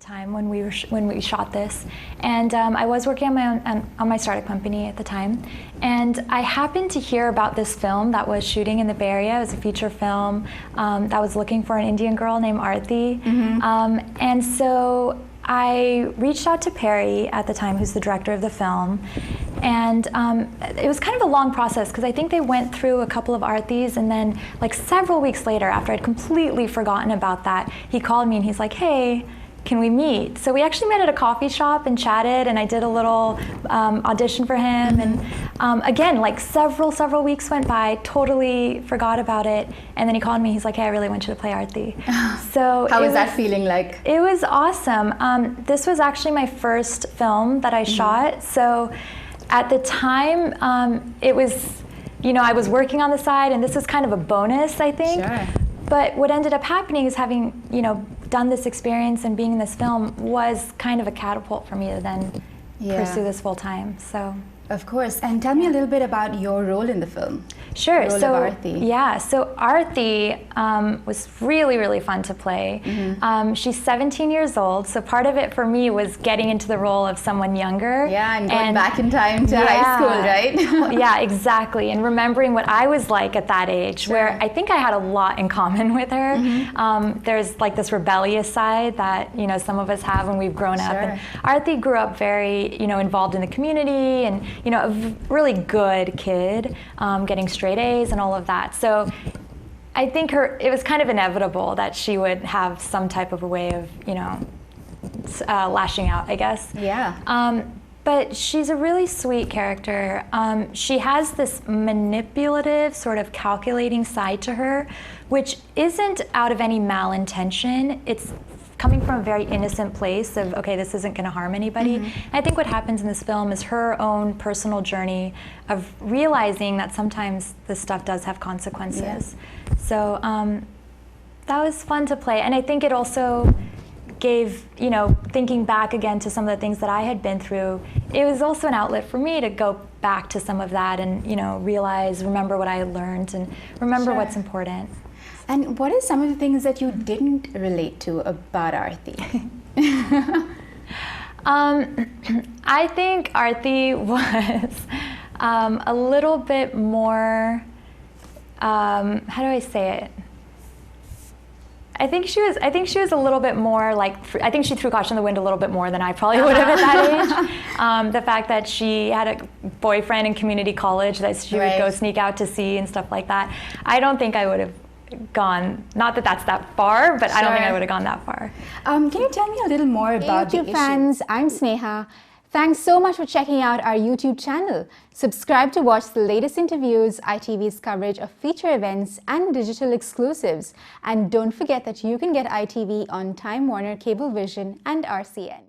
time when we shot this, and I was working on my startup company at the time, and I happened to hear about this film that was shooting in the Bay Area. It was a feature film that was looking for an Indian girl named Aarti, and so I reached out to Perry at the time, who's the director of the film, and it was kind of a long process because I think they went through a couple of Aartis, and then like several weeks later, after I'd completely forgotten about that, he called me and he's like, "Hey, can we meet?" So we actually met at a coffee shop and chatted, and I did a little audition for him, and again, like several weeks went by, totally forgot about it, and then he called me, he's like, "Hey, I really want you to play Aarti." So how was that feeling like? It was awesome. This was actually my first film that I shot, so at the time, it was, I was working on the side, and this was kind of a bonus, I think. Sure. But what ended up happening is having, done this experience and being in this film was kind of a catapult for me to then pursue this full time. So. Of course. And tell me a little bit about your role in the film. Sure. The role of Aarti. Yeah. So Aarti was really fun to play. She's 17 years old. So part of it for me was getting into the role of someone younger. Yeah, and going back in time to high school, right? Yeah, exactly. And remembering what I was like at that age, where I think I had a lot in common with her. There's like this rebellious side that some of us have when we've grown up. And Aarti grew up very involved in the community, and a really good kid, getting straight A's and all of that. So I think it was kind of inevitable that she would have some type of a way of, lashing out, I guess. Yeah. But she's a really sweet character. She has this manipulative, sort of calculating side to her, which isn't out of any malintention. It's coming from a very innocent place of, okay, this isn't going to harm anybody. And I think what happens in this film is her own personal journey of realizing that sometimes this stuff does have consequences. So that was fun to play. And I think it also gave, thinking back again to some of the things that I had been through, it was also an outlet for me to go back to some of that and, remember what I had learned and remember what's important. And what are some of the things that you didn't relate to about Aarti? I think Aarti was a little bit more, how do I say it? I think she was a little bit more like, I think she threw caution to the wind a little bit more than I probably would have at that age. The fact that she had a boyfriend in community college that she would go sneak out to see and stuff like that. I don't think I would have gone, not that that's that far, but I don't think I would have gone that far. Can you tell me a little more about the YouTube fans, I'm Sneha. Thanks so much for checking out our YouTube channel. Subscribe to watch the latest interviews, ITV's coverage of feature events and digital exclusives. And don't forget that you can get ITV on Time Warner Cablevision and RCN.